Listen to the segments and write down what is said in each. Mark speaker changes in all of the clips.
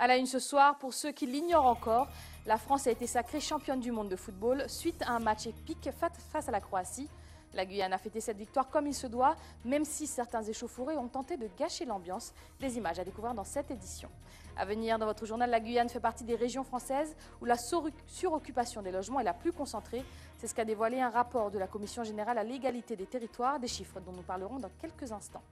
Speaker 1: À la une ce soir, pour ceux qui l'ignorent encore, la France a été sacrée championne du monde de football suite à un match épique face à la Croatie. La Guyane a fêté cette victoire comme il se doit, même si certains échauffourés ont tenté de gâcher l'ambiance. Des images à découvrir dans cette édition. À venir dans votre journal, la Guyane fait partie des régions françaises où la suroccupation des logements est la plus concentrée. C'est ce qu'a dévoilé un rapport de la Commission générale à l'égalité des territoires, des chiffres dont nous parlerons dans quelques instants.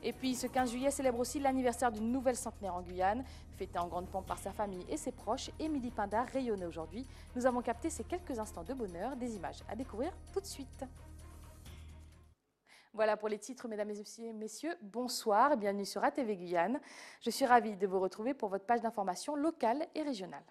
Speaker 1: Et puis ce 15 juillet célèbre aussi l'anniversaire d'une nouvelle centenaire en Guyane. Fêtée en grande pompe par sa famille et ses proches, Émilie Pindar rayonnait aujourd'hui. Nous avons capté ces quelques instants de bonheur, des images à découvrir tout de suite. Voilà pour les titres, mesdames et messieurs, bonsoir et bienvenue sur ATV Guyane. Je suis ravie de vous retrouver pour votre page d'information locale et régionale.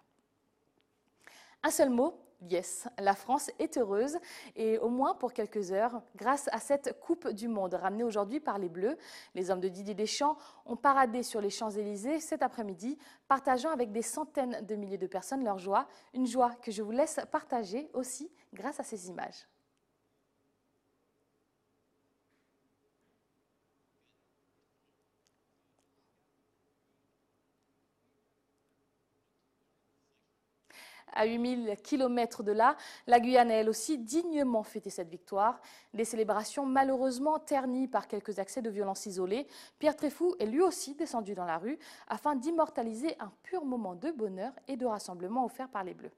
Speaker 1: Un seul mot, yes, la France est heureuse et au moins pour quelques heures grâce à cette Coupe du Monde ramenée aujourd'hui par les Bleus. Les hommes de Didier Deschamps ont paradé sur les Champs-Élysées cet après-midi, partageant avec des centaines de milliers de personnes leur joie, une joie que je vous laisse partager aussi grâce à ces images. À 8000 km de là, la Guyane a elle aussi dignement fêté cette victoire. Des célébrations malheureusement ternies par quelques accès de violence isolés. Pierre Tréfou est lui aussi descendu dans la rue afin d'immortaliser un pur moment de bonheur et de rassemblement offert par les Bleus.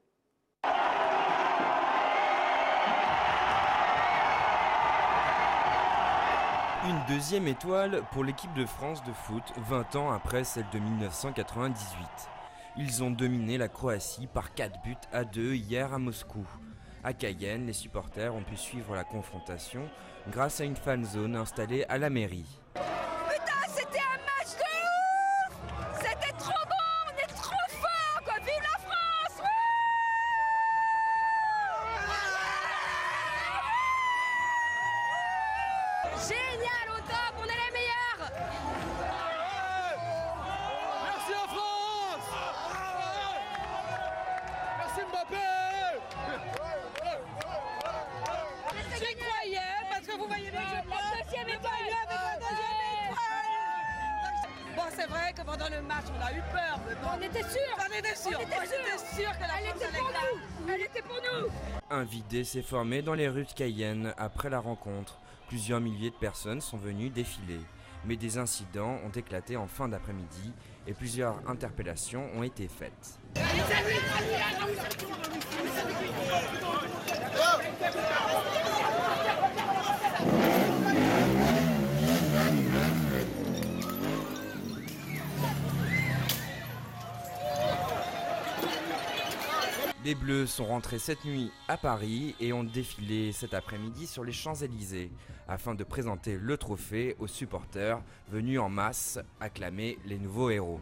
Speaker 2: Une deuxième étoile pour l'équipe de France de foot 20 ans après celle de 1998. Ils ont dominé la Croatie par 4-2 hier à Moscou. À Cayenne, les supporters ont pu suivre la confrontation grâce à une fan zone installée à la mairie.
Speaker 3: Putain, c'était un match de ouf! C'était trop bon, on est trop fort, quoi! Vive la France! Ouais! Génial, au top, on est les meilleurs!
Speaker 4: Merci la France! Merci Mbappé!
Speaker 3: J'y croyais, parce que vous voyez bien que je prends la deuxième étoile! Bon, c'est vrai que pendant le match, on a eu peur. On était sûrs! On était sûrs que la France allait gagner. Elle était pour nous!
Speaker 2: Un vidé s'est formé dans les rues de Cayenne après la rencontre. Plusieurs milliers de personnes sont venues défiler. Mais des incidents ont éclaté en fin d'après-midi et plusieurs interpellations ont été faites. Les Bleus sont rentrés cette nuit à Paris et ont défilé cet après-midi sur les Champs-Élysées afin de présenter le trophée aux supporters venus en masse acclamer les nouveaux héros.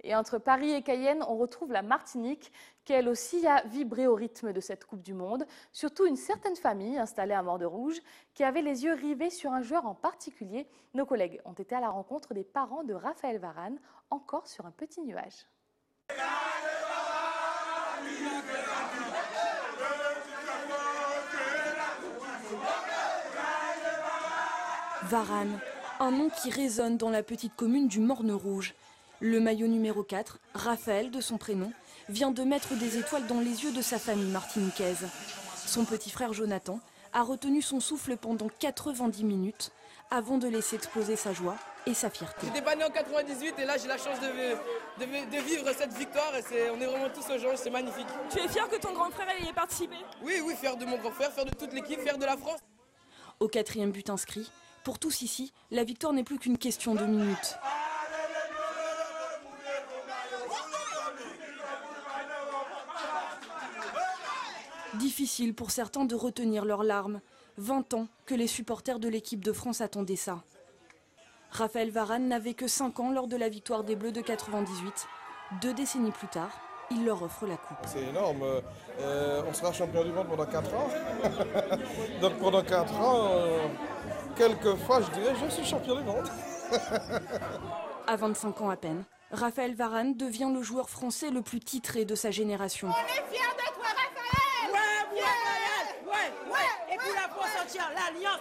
Speaker 1: Et entre Paris et Cayenne, on retrouve la Martinique, qui elle aussi a vibré au rythme de cette Coupe du Monde. Surtout une certaine famille installée à Morne-Rouge, qui avait les yeux rivés sur un joueur en particulier. Nos collègues ont été à la rencontre des parents de Raphaël Varane, encore sur un petit nuage.
Speaker 5: Varane, un nom qui résonne dans la petite commune du Morne-Rouge. Le maillot numéro 4, Raphaël de son prénom, vient de mettre des étoiles dans les yeux de sa famille martiniquaise. Son petit frère Jonathan a retenu son souffle pendant 90 minutes avant de laisser exploser sa joie et sa fierté.
Speaker 6: J'étais pas né en 98 et là j'ai la chance de vivre cette victoire et on est vraiment tous au jour, c'est magnifique.
Speaker 7: Tu es fier que ton grand frère y ait participé?
Speaker 6: Oui, fier de mon grand frère, fier de toute l'équipe, fier de la France.
Speaker 5: Au 4e but inscrit, pour tous ici, la victoire n'est plus qu'une question de minutes. Difficile pour certains de retenir leurs larmes. 20 ans que les supporters de l'équipe de France attendaient ça. Raphaël Varane n'avait que 5 ans lors de la victoire des Bleus de 98. 2 décennies plus tard, il leur offre la coupe.
Speaker 4: C'est énorme. On sera champion du monde pendant 4 ans. Donc pendant 4 ans, quelquefois je dirais je suis champion du monde.
Speaker 5: À 25 ans à peine, Raphaël Varane devient le joueur français le plus titré de sa génération.
Speaker 3: On est fiers de toi, Raphaël! Ouais,
Speaker 8: l'alliance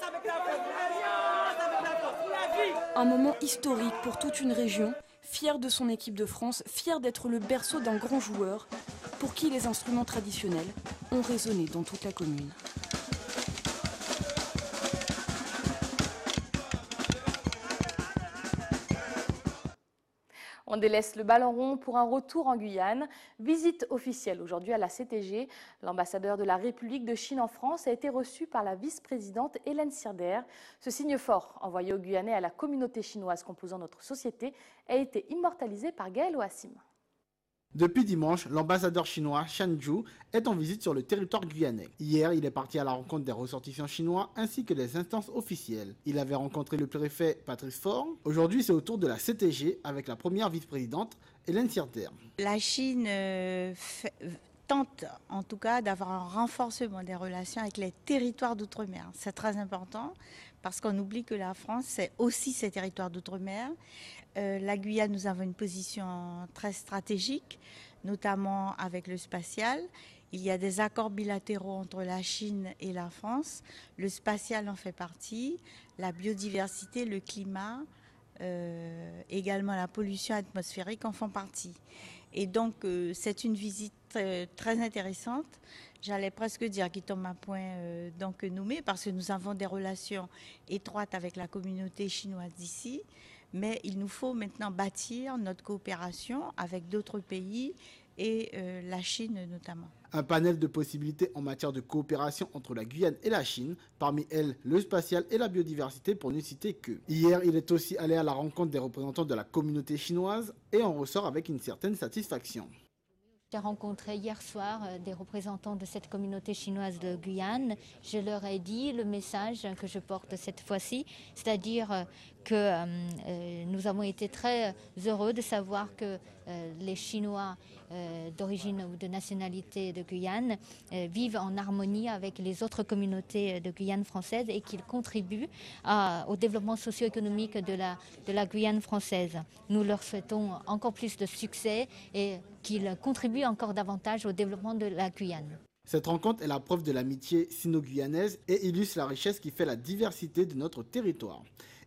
Speaker 8: avec la France, l'alliance avec la France, la vie.
Speaker 5: Un moment historique pour toute une région, fière de son équipe de France, fière d'être le berceau d'un grand joueur, pour qui les instruments traditionnels ont résonné dans toute la commune.
Speaker 1: On délaisse le ballon rond pour un retour en Guyane. Visite officielle aujourd'hui à la CTG. L'ambassadeur de la République de Chine en France a été reçu par la vice-présidente Hélène Sirder. Ce signe fort envoyé aux Guyanais à la communauté chinoise composant notre société a été immortalisé par Gaël Oassim.
Speaker 9: Depuis dimanche, l'ambassadeur chinois Shan Zhu est en visite sur le territoire guyanais. Hier, il est parti à la rencontre des ressortissants chinois ainsi que des instances officielles. Il avait rencontré le préfet Patrice Faure. Aujourd'hui, c'est au tour de la CTG avec la première vice-présidente Hélène Sirder.
Speaker 10: La Chine tente en tout cas d'avoir un renforcement des relations avec les territoires d'outre-mer. C'est très important parce qu'on oublie que la France, c'est aussi ces territoires d'outre-mer. La Guyane, nous avons une position très stratégique, notamment avec le spatial. Il y a des accords bilatéraux entre la Chine et la France. Le spatial en fait partie, la biodiversité, le climat, également la pollution atmosphérique en font partie. Et donc, c'est une visite très intéressante. J'allais presque dire qui tombe à point donc nommé, parce que nous avons des relations étroites avec la communauté chinoise d'ici. Mais il nous faut maintenant bâtir notre coopération avec d'autres pays et la Chine notamment.
Speaker 9: Un panel de possibilités en matière de coopération entre la Guyane et la Chine, parmi elles le spatial et la biodiversité pour ne citer que. Hier, il est aussi allé à la rencontre des représentants de la communauté chinoise et en ressort avec une certaine satisfaction.
Speaker 11: J'ai rencontré hier soir des représentants de cette communauté chinoise de Guyane. Je leur ai dit le message que je porte cette fois-ci, c'est-à-dire que nous avons été très heureux de savoir que les Chinois d'origine ou de nationalité de Guyane vivent en harmonie avec les autres communautés de Guyane française et qu'ils contribuent au développement socio-économique de la Guyane française. Nous leur souhaitons encore plus de succès et qu'ils contribuent encore davantage au développement de la Guyane.
Speaker 9: Cette rencontre est la preuve de l'amitié sino-guyanaise et illustre la richesse qui fait la diversité de notre territoire.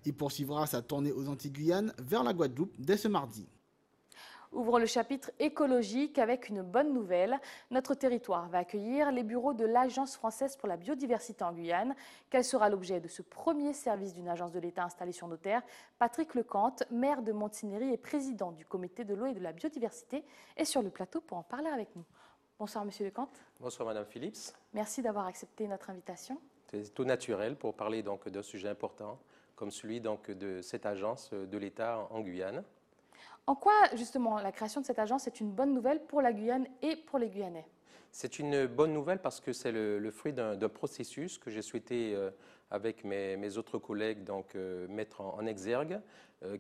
Speaker 9: Il poursuivra sa tournée aux Antilles-Guyane vers la Guadeloupe dès ce mardi.
Speaker 1: Ouvrons le chapitre écologique avec une bonne nouvelle. Notre territoire va accueillir les bureaux de l'Agence française pour la biodiversité en Guyane. Quel sera l'objet de ce premier service d'une agence de l'État installée sur nos terres? Patrick Lecante, maire de Montignéry et président du comité de l'eau et de la biodiversité, est sur le plateau pour en parler avec nous. Bonsoir Monsieur Lecante.
Speaker 12: Bonsoir Madame Phillips.
Speaker 1: Merci d'avoir accepté notre invitation.
Speaker 12: C'est tout naturel pour parler donc d'un sujet important comme celui donc de cette agence de l'État en Guyane.
Speaker 1: En quoi, justement, la création de cette agence est une bonne nouvelle pour la Guyane et pour les Guyanais?
Speaker 12: C'est une bonne nouvelle parce que c'est le fruit d'un processus que j'ai souhaité, avec mes autres collègues, donc, mettre en exergue,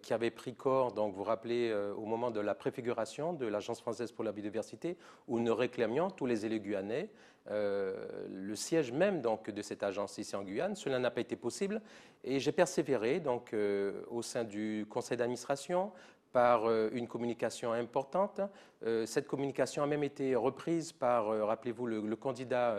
Speaker 12: qui avait pris corps, donc, vous vous rappelez, au moment de la préfiguration de l'Agence française pour la biodiversité, où nous réclamions, tous les élus guyanais, le siège même donc, de cette agence ici en Guyane. Cela n'a pas été possible et j'ai persévéré donc, au sein du conseil d'administration, par une communication importante. Cette communication a même été reprise par, rappelez-vous, le candidat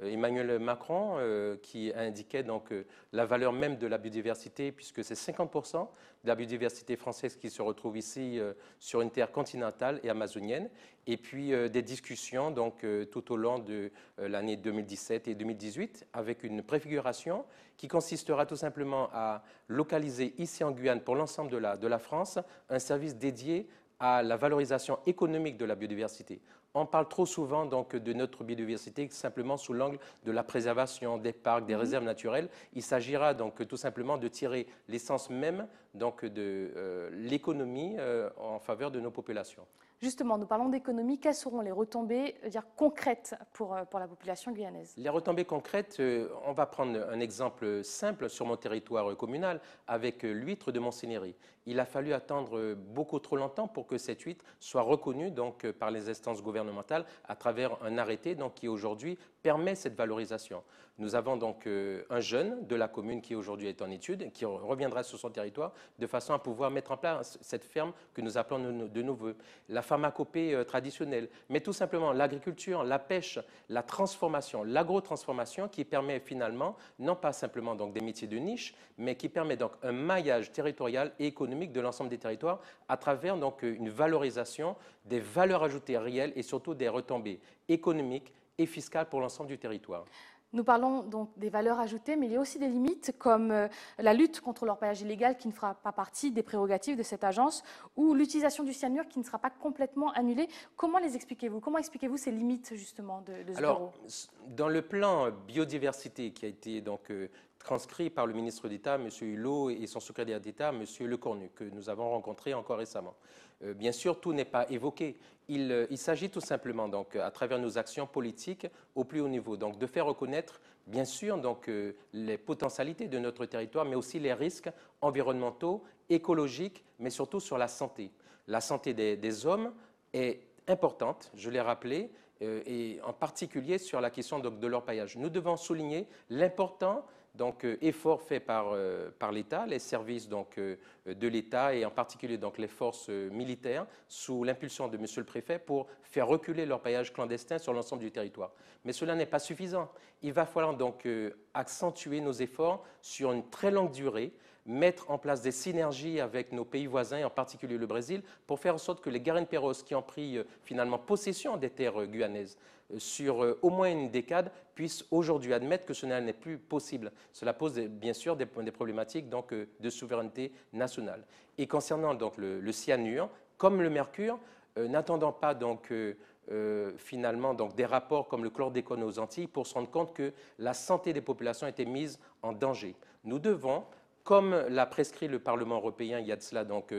Speaker 12: Emmanuel Macron, qui indiquait donc la valeur même de la biodiversité, puisque c'est 50% de la biodiversité française qui se retrouve ici sur une terre continentale et amazonienne. Et puis des discussions donc, tout au long de l'année 2017 et 2018, avec une préfiguration qui consistera tout simplement à localiser ici en Guyane, pour l'ensemble de la France, un service dédié à la valorisation économique de la biodiversité. On parle trop souvent donc, de notre biodiversité simplement sous l'angle de la préservation des parcs, des réserves naturelles. Il s'agira donc tout simplement de tirer l'essence même donc, de l'économie en faveur de nos populations.
Speaker 1: Justement, nous parlons d'économie. Quelles seront les retombées concrètes pour la population guyanaise?
Speaker 12: Les retombées concrètes, on va prendre un exemple simple sur mon territoire communal avec l'huître de Montignéry. Il a fallu attendre beaucoup trop longtemps pour que cette huître soit reconnue donc, par les instances gouvernementales à travers un arrêté donc, qui aujourd'hui permet cette valorisation. Nous avons donc un jeune de la commune qui aujourd'hui est en études, qui reviendra sur son territoire de façon à pouvoir mettre en place cette ferme que nous appelons de nos voeux. La pharmacopée traditionnelle, mais tout simplement l'agriculture, la pêche, la transformation, l'agro-transformation qui permet finalement, non pas simplement donc des métiers de niche, mais qui permet donc un maillage territorial et économique de l'ensemble des territoires à travers donc une valorisation des valeurs ajoutées réelles et surtout des retombées économiques et fiscales pour l'ensemble du territoire.
Speaker 1: Nous parlons donc des valeurs ajoutées, mais il y a aussi des limites comme la lutte contre l'orpaillage illégal qui ne fera pas partie des prérogatives de cette agence ou l'utilisation du cyanure qui ne sera pas complètement annulée. Comment les expliquez-vous? Comment expliquez-vous ces limites justement de ce bureau?
Speaker 12: Dans le plan biodiversité qui a été donc transcrit par le ministre d'État, M. Hulot, et son secrétaire d'État, M. Lecornu, que nous avons rencontré encore récemment. Bien sûr, tout n'est pas évoqué. Il s'agit tout simplement, donc, à travers nos actions politiques au plus haut niveau, donc, de faire reconnaître, bien sûr, donc, les potentialités de notre territoire, mais aussi les risques environnementaux, écologiques, mais surtout sur la santé. La santé des hommes est importante, je l'ai rappelé, et en particulier sur la question donc, de l'orpaillage. Nous devons souligner l'important effort fait par l'État, les services donc, de l'État et en particulier donc, les forces militaires sous l'impulsion de M. le Préfet pour faire reculer l'orpaillage clandestin sur l'ensemble du territoire. Mais cela n'est pas suffisant. Il va falloir donc accentuer nos efforts sur une très longue durée, mettre en place des synergies avec nos pays voisins, et en particulier le Brésil, pour faire en sorte que les garimpeiros qui ont pris finalement possession des terres guyanaises sur au moins une décade puissent aujourd'hui admettre que cela n'est plus possible. Cela pose bien sûr des problématiques donc, de souveraineté nationale. Et concernant donc, le cyanure, comme le mercure, n'attendant pas donc, finalement donc, des rapports comme le chlordécone aux Antilles pour se rendre compte que la santé des populations était mise en danger. Nous devons, comme l'a prescrit le Parlement européen il y a de cela donc,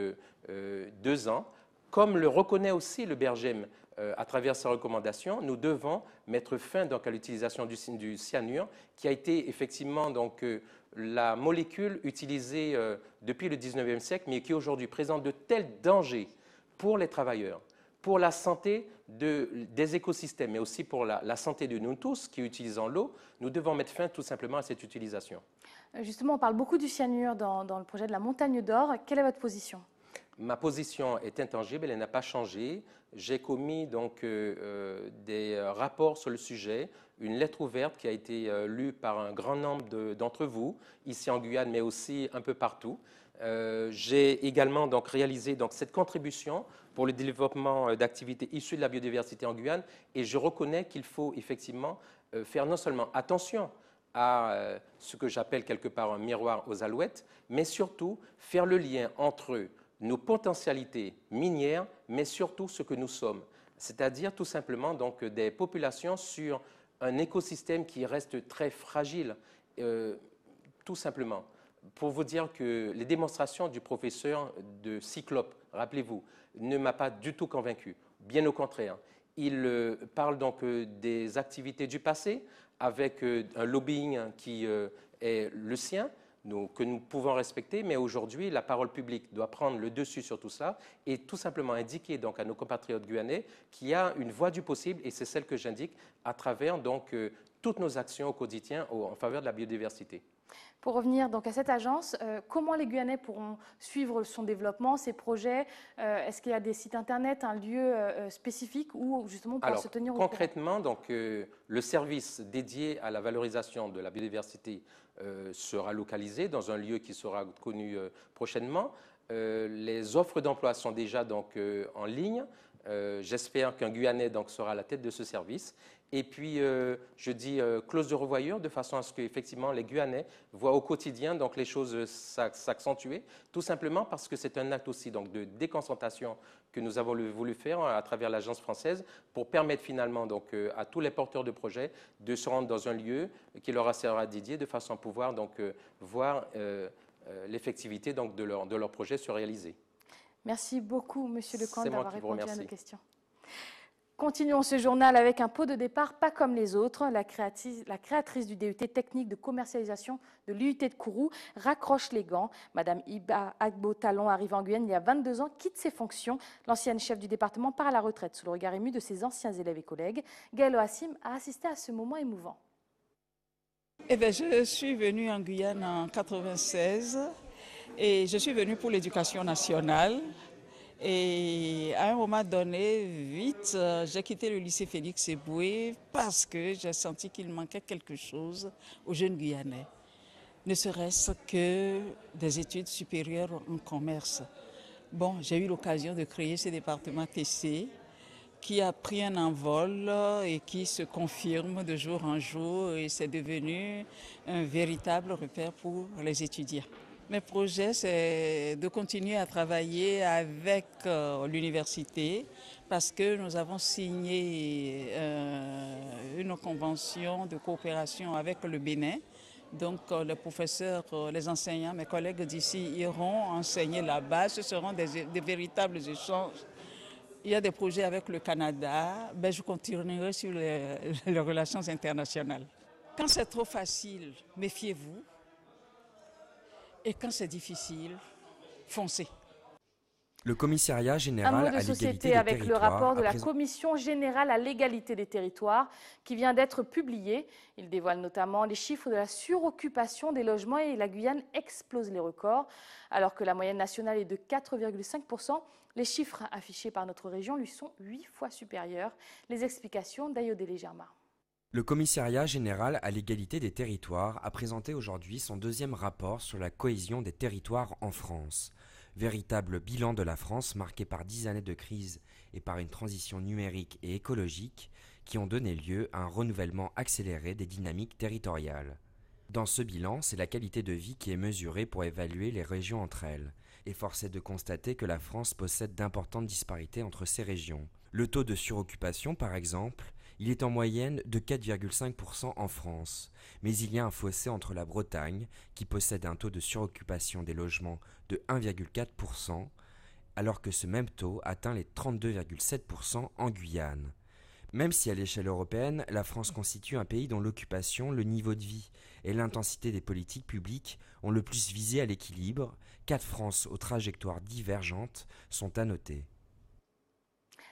Speaker 12: 2 ans, comme le reconnaît aussi le BRGM à travers ses recommandations, nous devons mettre fin donc, à l'utilisation du cyanure, qui a été effectivement donc, la molécule utilisée depuis le 19e siècle, mais qui aujourd'hui présente de tels dangers pour les travailleurs, pour la santé des écosystèmes, mais aussi pour la santé de nous tous qui utilisons l'eau. Nous devons mettre fin tout simplement à cette utilisation.
Speaker 1: Justement, on parle beaucoup du cyanure dans le projet de la Montagne d'Or. Quelle est votre position?
Speaker 12: Ma position est intangible, elle n'a pas changé. J'ai commis donc des rapports sur le sujet, une lettre ouverte qui a été lue par un grand nombre d'entre vous, ici en Guyane, mais aussi un peu partout. J'ai également donc réalisé donc, cette contribution pour le développement d'activités issues de la biodiversité en Guyane, et je reconnais qu'il faut effectivement faire non seulement attention à ce que j'appelle quelque part un miroir aux alouettes, mais surtout faire le lien entre nos potentialités minières, mais surtout ce que nous sommes. C'est-à-dire tout simplement donc, des populations sur un écosystème qui reste très fragile, tout simplement. Pour vous dire que les démonstrations du professeur de Cyclope, rappelez-vous, ne m'a pas du tout convaincu. Bien au contraire. Il parle donc des activités du passé avec un lobbying qui est le sien, que nous pouvons respecter, mais aujourd'hui, la parole publique doit prendre le dessus sur tout ça et tout simplement indiquer donc, à nos compatriotes guyanais qu'il y a une voie du possible, et c'est celle que j'indique à travers donc, toutes nos actions au quotidien en faveur de la biodiversité.
Speaker 1: Pour revenir donc à cette agence, comment les Guyanais pourront suivre son développement, ses projets? Est-ce qu'il y a des sites internet, un lieu spécifique où justement on pourra se tenir au courant?
Speaker 12: Concrètement, donc, le service dédié à la valorisation de la biodiversité sera localisé dans un lieu qui sera connu prochainement. Les offres d'emploi sont déjà donc, en ligne. J'espère qu'un Guyanais donc, sera à la tête de ce service. Et puis, je dis clause de revoyure, de façon à ce qu'effectivement les Guyanais voient au quotidien donc, les choses s'accentuer, tout simplement parce que c'est un acte aussi donc, de déconcentration que nous avons voulu faire à travers l'agence française pour permettre finalement donc, à tous les porteurs de projets de se rendre dans un lieu qui leur sera dédié de façon à pouvoir donc, voir l'effectivité donc, de leur projet se réaliser.
Speaker 1: Merci beaucoup, Monsieur Lecomte, d'avoir répondu à nos questions. Continuons ce journal avec un pot de départ pas comme les autres. La créatrice du DUT technique de commercialisation de l'UT de Kourou raccroche les gants. Madame Iba Agbo-Talon arrive en Guyane il y a 22 ans, quitte ses fonctions. L'ancienne chef du département part à la retraite sous le regard ému de ses anciens élèves et collègues. Gaëlle Oassim a assisté à ce moment émouvant.
Speaker 13: Je suis venue en Guyane en 1996 et je suis venue pour l'éducation nationale. Et à un moment donné, vite, j'ai quitté le lycée Félix Eboué parce que j'ai senti qu'il manquait quelque chose aux jeunes Guyanais. Ne serait-ce que des études supérieures en commerce. Bon, j'ai eu l'occasion de créer ce département TC qui a pris un envol et qui se confirme de jour en jour et c'est devenu un véritable repère pour les étudiants. Mes projets, c'est de continuer à travailler avec l'université parce que nous avons signé une convention de coopération avec le Bénin. Donc les professeurs, les enseignants, mes collègues d'ici iront enseigner là-bas. Ce seront des véritables échanges. Il y a des projets avec le Canada. Je continuerai sur les relations internationales. Quand c'est trop facile, méfiez-vous. Et quand c'est difficile, foncez.
Speaker 2: Le commissariat général
Speaker 1: à
Speaker 2: l'égalité des
Speaker 1: société avec
Speaker 2: territoires
Speaker 1: le rapport de la Commission générale à l'égalité des territoires qui vient d'être publié. Il dévoile notamment les chiffres de la suroccupation des logements et la Guyane explose les records. Alors que la moyenne nationale est de 4,5%, les chiffres affichés par notre région lui sont 8 fois supérieurs. Les explications d'Ayodele Germa.
Speaker 2: Le commissariat général à l'égalité des territoires a présenté aujourd'hui son deuxième rapport sur la cohésion des territoires en France. Véritable bilan de la France marqué par 10 années de crise et par une transition numérique et écologique qui ont donné lieu à un renouvellement accéléré des dynamiques territoriales. Dans ce bilan, c'est la qualité de vie qui est mesurée pour évaluer les régions entre elles. Et force est de constater que la France possède d'importantes disparités entre ces régions. Le taux de suroccupation, par exemple, il est en moyenne de 4,5% en France, mais il y a un fossé entre la Bretagne, qui possède un taux de suroccupation des logements de 1,4%, alors que ce même taux atteint les 32,7% en Guyane. Même si à l'échelle européenne, la France constitue un pays dont l'occupation, le niveau de vie et l'intensité des politiques publiques ont le plus visé à l'équilibre, 4 France aux trajectoires divergentes sont à noter.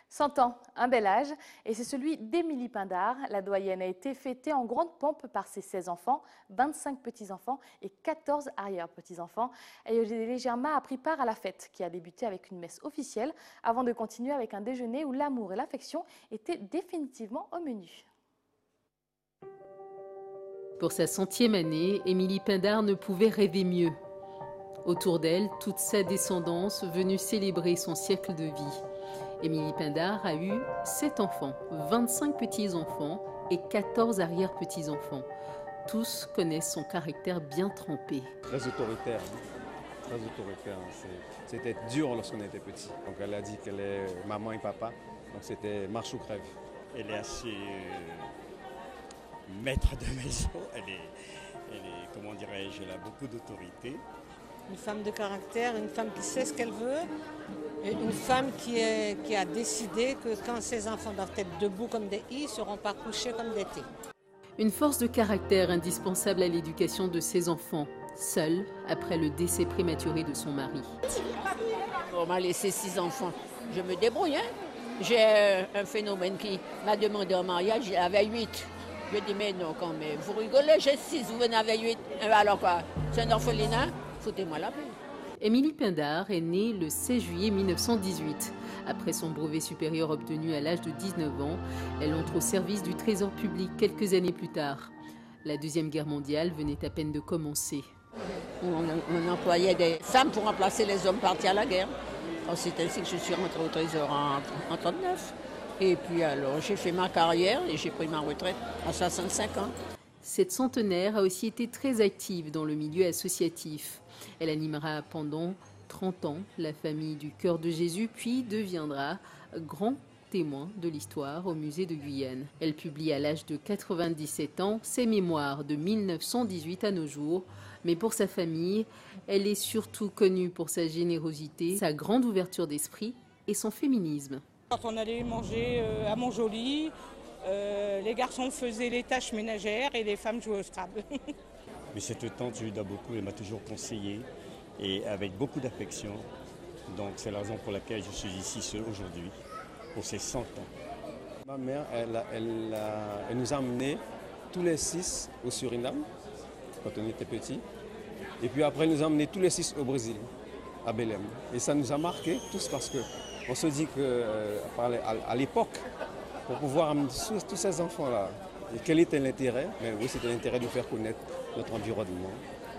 Speaker 1: 100 ans, un bel âge, et c'est celui d'Émilie Pindard. La doyenne a été fêtée en grande pompe par ses 16 enfants, 25 petits-enfants et 14 arrière-petits-enfants. Ayodele Germa a pris part à la fête, qui a débuté avec une messe officielle, avant de continuer avec un déjeuner où l'amour et l'affection étaient définitivement au menu.
Speaker 14: Pour sa 100e année, Émilie Pindard ne pouvait rêver mieux. Autour d'elle, toute sa descendance venue célébrer son siècle de vie. Émilie Pindard a eu 7 enfants, 25 petits-enfants et 14 arrière-petits-enfants. Tous connaissent son caractère bien trempé.
Speaker 15: Très autoritaire. Très autoritaire. C'était dur lorsqu'on était petit. Donc elle a dit qu'elle est maman et papa. Donc c'était marche ou crève.
Speaker 16: Elle est assez maître de maison. Elle est comment dirais-je, elle a beaucoup d'autorité.
Speaker 17: Une femme de caractère, une femme qui sait ce qu'elle veut, et une femme qui a décidé que quand ses enfants doivent être debout comme des i, ils ne seront pas couchés comme des t.
Speaker 14: Une force de caractère indispensable à l'éducation de ses enfants, seule après le décès prématuré de son mari.
Speaker 18: On m'a laissé 6 enfants. Je me débrouille. J'ai un phénomène qui m'a demandé en mariage, j'avais 8. Je dis mais non quand même, vous rigolez, j'ai 6, vous venez avec 8. Alors quoi, c'est un orphelinat? Foutez-moi la paix.
Speaker 14: Émilie Pindard est née le 16 juillet 1918. Après son brevet supérieur obtenu à l'âge de 19 ans, elle entre au service du Trésor public quelques années plus tard. La Deuxième Guerre mondiale venait à peine de commencer.
Speaker 18: On employait des femmes pour remplacer les hommes partis à la guerre. C'est ainsi que je suis rentrée au Trésor en 1939. Et puis alors j'ai fait ma carrière et j'ai pris ma retraite à 65 ans.
Speaker 14: Cette centenaire a aussi été très active dans le milieu associatif. Elle animera pendant 30 ans la famille du Cœur de Jésus, puis deviendra grand témoin de l'histoire au musée de Guyane. Elle publie à l'âge de 97 ans ses mémoires de 1918 à nos jours. Mais pour sa famille, elle est surtout connue pour sa générosité, sa grande ouverture d'esprit et son féminisme.
Speaker 19: Quand on allait manger à Montjoly, les garçons faisaient les tâches ménagères et les femmes jouaient au Scrabble.
Speaker 16: Mais cette tante, je lui dois beaucoup, elle m'a toujours conseillé et avec beaucoup d'affection. Donc c'est la raison pour laquelle je suis ici seul aujourd'hui, pour ses 100 ans. Ma mère, elle nous a emmenés tous les 6 au Suriname, quand on était petits. Et puis après, elle nous a emmenés tous les 6 au Brésil, à Belém. Et ça nous a marqués tous parce qu'on se dit qu'à l'époque, pour pouvoir amener tous ces enfants-là, quel était l'intérêt? Oui, c'était l'intérêt de faire connaître notre environnement,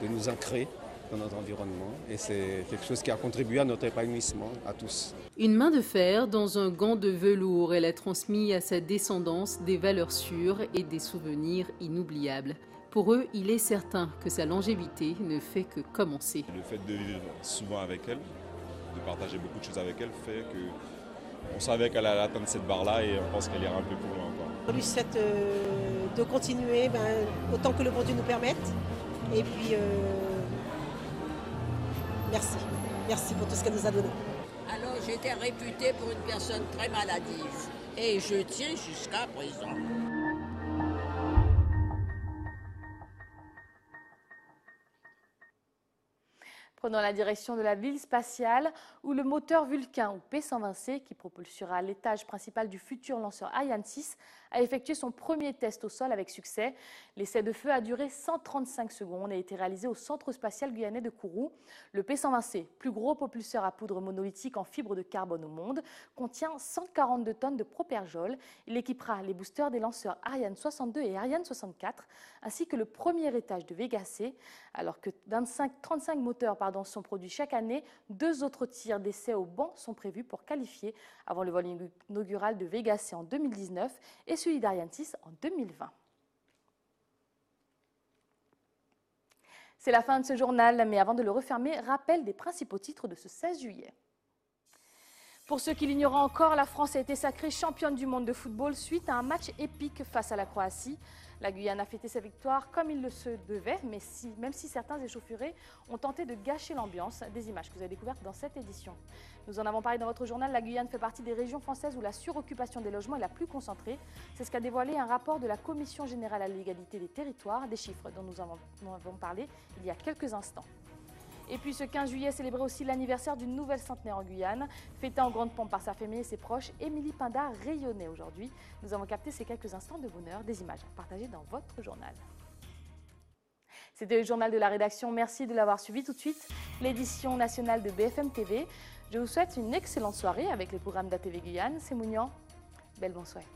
Speaker 16: de nous ancrer dans notre environnement. Et c'est quelque chose qui a contribué à notre épanouissement, à tous.
Speaker 14: Une main de fer dans un gant de velours, elle a transmis à sa descendance des valeurs sûres et des souvenirs inoubliables. Pour eux, il est certain que sa longévité ne fait que commencer.
Speaker 20: Le fait de vivre souvent avec elle, de partager beaucoup de choses avec elle, fait qu'on savait qu'elle allait atteindre cette barre-là et on pense qu'elle ira un peu plus loin encore.
Speaker 21: On lui souhaite de continuer autant que le bon Dieu nous permette. Et puis, merci. Merci pour tout ce qu'elle nous a donné.
Speaker 18: Alors, j'étais réputée pour une personne très maladive. Et je tiens jusqu'à présent.
Speaker 1: Prenons la direction de la ville spatiale où le moteur Vulcain ou P120C, qui propulsera l'étage principal du futur lanceur Ariane 6, a effectué son premier test au sol avec succès. L'essai de feu a duré 135 secondes et a été réalisé au centre spatial guyanais de Kourou. Le P120C, plus gros propulseur à poudre monolithique en fibre de carbone au monde, contient 142 tonnes de propergol. Il équipera les boosters des lanceurs Ariane 62 et Ariane 64, ainsi que le premier étage de Vega C. Alors que 35 moteurs sont produits chaque année, 2 autres tirs d'essai au banc sont prévus pour qualifier avant le vol inaugural de Vega C en 2019 et celui d'Ariane 6 en 2020. C'est la fin de ce journal, mais avant de le refermer, rappel des principaux titres de ce 16 juillet. Pour ceux qui l'ignorent encore, la France a été sacrée championne du monde de football suite à un match épique face à la Croatie. La Guyane a fêté sa victoire comme il le se devait, mais même si certains échauffourés ont tenté de gâcher l'ambiance, des images que vous avez découvertes dans cette édition. Nous en avons parlé dans votre journal, la Guyane fait partie des régions françaises où la suroccupation des logements est la plus concentrée. C'est ce qu'a dévoilé un rapport de la Commission générale à l'égalité des territoires, des chiffres dont nous avons parlé il y a quelques instants. Et puis ce 15 juillet célébrait aussi l'anniversaire d'une nouvelle centenaire en Guyane. Fêtée en grande pompe par sa famille et ses proches, Émilie Pindar rayonnait aujourd'hui. Nous avons capté ces quelques instants de bonheur, des images partagées dans votre journal. C'était le journal de la rédaction. Merci de l'avoir suivi. Tout de suite, l'édition nationale de BFM TV. Je vous souhaite une excellente soirée avec les programmes d'ATV Guyane. C'est Mounian. Belle bonne soirée.